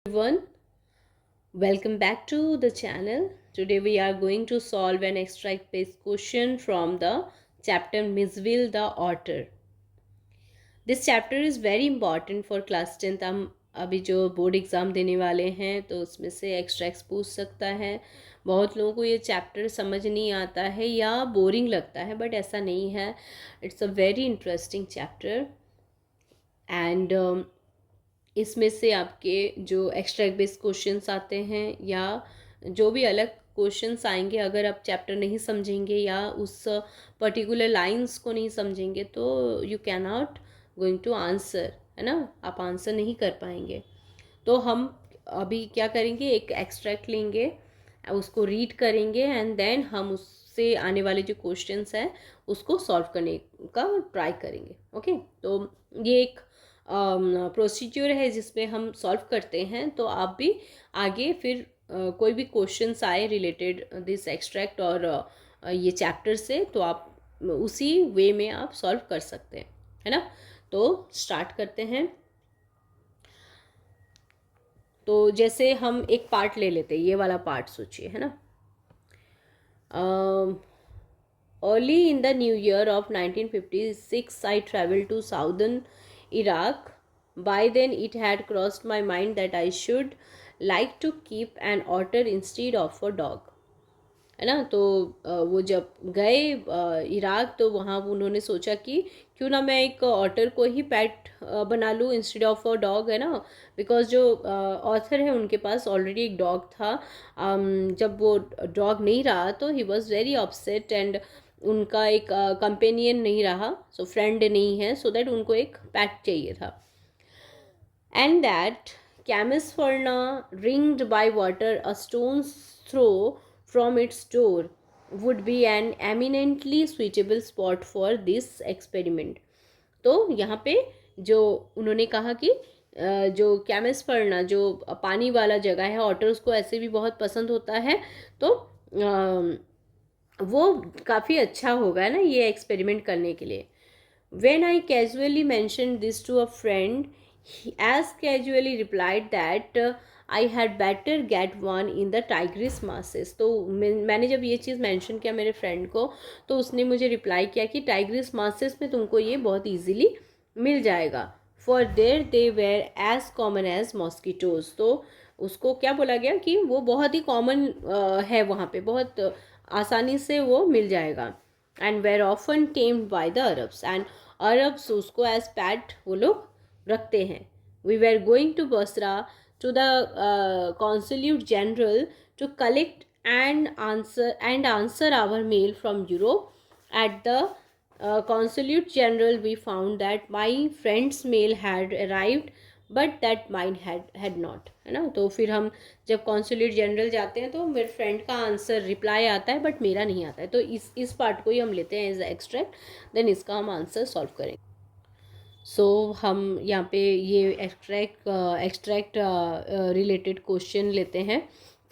Everyone, welcome back to the channel. Today we are going to solve an extract based question from the chapter Misville the Otter. This chapter is very important for class 10th. हम अभी जो board exam देने वाले हैं तो उसमें से extracts पूछ सकता है. बहुत लोगों को ये चैप्टर समझ नहीं आता है या बोरिंग लगता है, बट ऐसा नहीं है. It's a very interesting chapter and इसमें से आपके जो एक्स्ट्रैक्ट बेस्ड क्वेश्चंस आते हैं या जो भी अलग क्वेश्चंस आएंगे, अगर आप चैप्टर नहीं समझेंगे या उस पर्टिकुलर लाइंस को नहीं समझेंगे तो you can not going to answer, है ना. आप आंसर नहीं कर पाएंगे. तो हम अभी क्या करेंगे, एक एक्सट्रैक्ट लेंगे, उसको रीड करेंगे एंड देन हम उससे आने वाले जो क्वेश्चंस हैं उसको सॉल्व करने का ट्राई करेंगे. ओके, तो ये एक प्रोसीजर है जिसमें हम सॉल्व करते हैं. तो आप भी आगे फिर कोई भी क्वेश्चंस आए रिलेटेड दिस एक्सट्रैक्ट और ये चैप्टर से, तो आप उसी वे में आप सॉल्व कर सकते हैं, है ना. तो स्टार्ट करते हैं. तो जैसे हम एक पार्ट ले लेते हैं, ये वाला पार्ट सोचिए, है ना. Early in the new year of 1956 I travel to southern Iraq. By then it had crossed my mind that I should like to keep an otter instead of a dog. है ना. तो वो जब गए Iraq तो वहाँ उन्होंने सोचा कि क्यों ना मैं एक ऑटर को ही पेट बना लूँ इंस्टेड ऑफ अ डॉग, है ना. बिकॉज जो ऑथर है उनके पास ऑलरेडी एक डॉग था. जब वो डॉग नहीं रहा तो he was very upset and उनका एक कंपेनियन नहीं रहा, सो फ्रेंड नहीं है, सो दैट उनको एक पेट चाहिए था. एंड दैट कैमिसफर्ना ringed by water a stone's throw from its door would be an eminently suitable spot for this experiment. तो यहाँ पे जो उन्होंने कहा कि जो कैमिसफर्ना जो पानी वाला जगह है, ऑटर्स को ऐसे भी बहुत पसंद होता है, तो वो काफ़ी अच्छा होगा ना ये एक्सपेरिमेंट करने के लिए. When I casually mentioned this to a friend, he as casually replied that I had better get one in the Tigris masses. तो मैंने जब ये चीज़ मेंशन किया मेरे फ्रेंड को, तो उसने मुझे रिप्लाई किया कि टाइग्रिस मासेस में तुमको ये बहुत इजीली मिल जाएगा. For there they were as common as mosquitoes. तो उसको क्या बोला गया कि वो बहुत ही कॉमन है, वहाँ पे बहुत आसानी से वो मिल जाएगा. And were often tamed by the Arabs. And Arabs उसको एज पैट वो लोग रखते हैं. We were going to Basra to the consulate general to collect and answer our mail from Europe. At the consulate general we found that my friend's mail had arrived but that mine had not, है ना. तो फिर हम जब consulate general जाते हैं तो मेरे फ्रेंड का आंसर रिप्लाई आता है बट मेरा नहीं आता है. तो इस पार्ट को ही हम लेते हैं एज एक्सट्रैक्ट, देन इसका हम आंसर सॉल्व करेंगे. सो हम यहाँ पे ये एक्सट्रैक्ट रिलेटेड क्वेश्चन लेते हैं.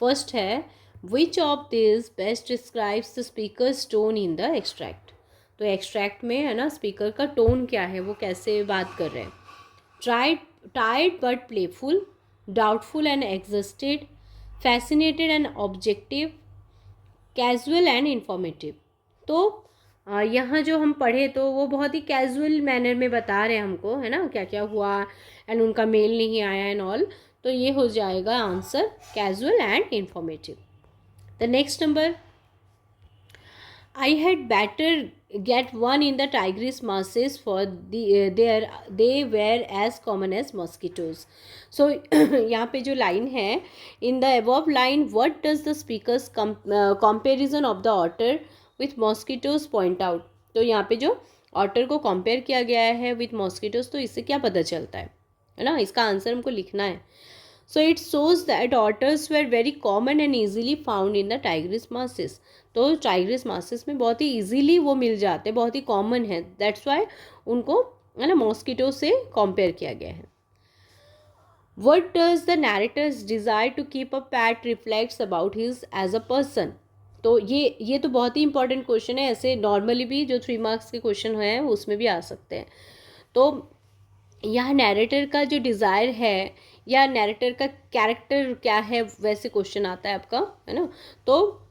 फर्स्ट है, which of this best describes the speakers tone in the extract. तो एक्सट्रैक्ट में, है ना, स्पीकर का टोन क्या है, वो कैसे बात कर रहे हैं. Tired but playful, doubtful and exhausted, fascinated and objective, casual and informative. तो यहाँ जो हम पढ़े तो वो बहुत ही कैजुअल मैनर में बता रहे हैं हमको, है ना, क्या क्या हुआ एंड उनका मेल नहीं आया एंड ऑल. तो ये हो जाएगा answer casual and informative. The next number, I had better get one in the tigris masses for they were as common as mosquitoes. So यहाँ पे जो लाइन है, in the above line what does the speaker's comparison of the otter with mosquitoes point out. तो यहाँ पे जो otter को compare किया गया है विथ मॉस्किटोज, तो इससे क्या पता चलता है ना. इसका आंसर हमको लिखना है. So it shows that otters were very common and easily found in the Tigris masses. तो टाइग्रिस मासेस में बहुत ही ईजिली वो मिल जाते हैं, बहुत ही कॉमन है, दैट्स वाई उनको, है ना, मॉस्किटो से कंपेयर किया गया है. What does the narrator's desire to keep a pet reflects about his age a person. तो ये तो बहुत ही इंपॉर्टेंट क्वेश्चन है. ऐसे नॉर्मली भी जो 3 मार्क्स के क्वेश्चन हैं उसमें भी आ सकते हैं. तो यहाँ नैरेटर का जो डिज़ायर है या नैरेटर का कैरेक्टर क्या है, वैसे क्वेश्चन आता है आपका, है ना। तो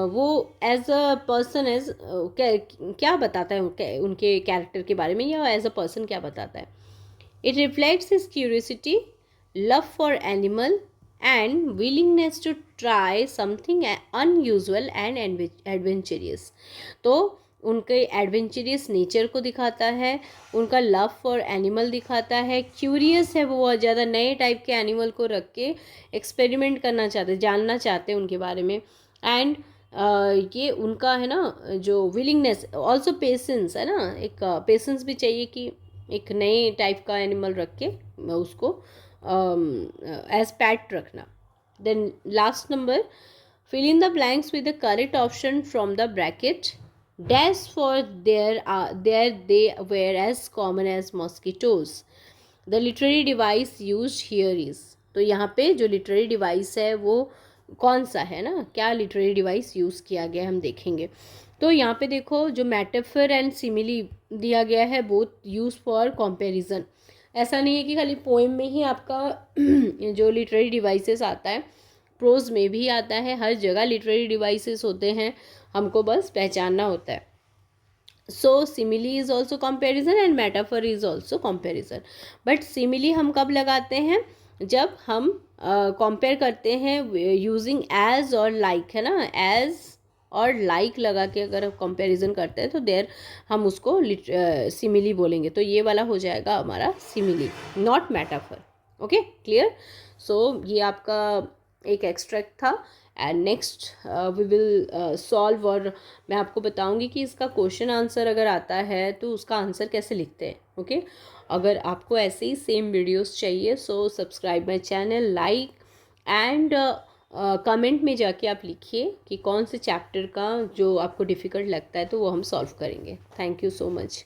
वो एज अ पर्सन एज क्या बताता है उनके कैरेक्टर के बारे में, या एज अ पर्सन क्या बताता है। It reflects his curiosity, love for animal and willingness to try something unusual and adventurous. तो उनके एडवेंचरियस नेचर को दिखाता है, उनका लव फॉर एनिमल दिखाता है, क्यूरियस है वो बहुत ज़्यादा, नए टाइप के एनिमल को रख के एक्सपेरिमेंट करना चाहते, जानना चाहते हैं उनके बारे में। एंड ये उनका है ना जो विलिंगनेस, ऑल्सो पेशेंस है ना, एक पेशेंस भी चाहिए कि एक नए टाइप का एनिमल रख के उसको एज पैट रखना। Then last number, fill in the blanks with the correct option from the bracket. Dash for there they were as common as mosquitoes. The literary device used here is, तो यहाँ पे जो literary device है वो कौन सा है ना, क्या लिटरेरी डिवाइस यूज़ किया गया हम देखेंगे। तो यहाँ पे देखो जो मेटाफर एंड सिमिली दिया गया है, बोथ यूज फॉर कंपैरिजन। ऐसा नहीं है कि खाली पोएम में ही आपका जो लिटरेरी डिवाइसेस आता है, प्रोज में भी आता है, हर जगह लिटरेरी डिवाइसेस होते हैं, हमको बस पहचानना होता है। So simile is also comparison and metaphor is also comparison. But simile हम कब लगाते हैं, जब हम कंपेयर करते हैं यूजिंग एज और लाइक, है ना, एज और लाइक लगा के अगर कंपैरिजन करते हैं तो देर हम उसको सिमिली बोलेंगे। तो ये वाला हो जाएगा हमारा simile, not metaphor. Okay, clear. So ये आपका एक एक्सट्रैक्ट था। And next we will solve, और मैं आपको बताऊंगी कि इसका क्वेश्चन आंसर अगर आता है तो उसका आंसर कैसे लिखते हैं। ओके, अगर आपको ऐसे ही सेम वीडियोस चाहिए so subscribe my channel, like and comment में जाके आप लिखिए कि कौन से चैप्टर का जो आपको डिफ़िकल्ट लगता है तो वो हम सॉल्व करेंगे। Thank you so much.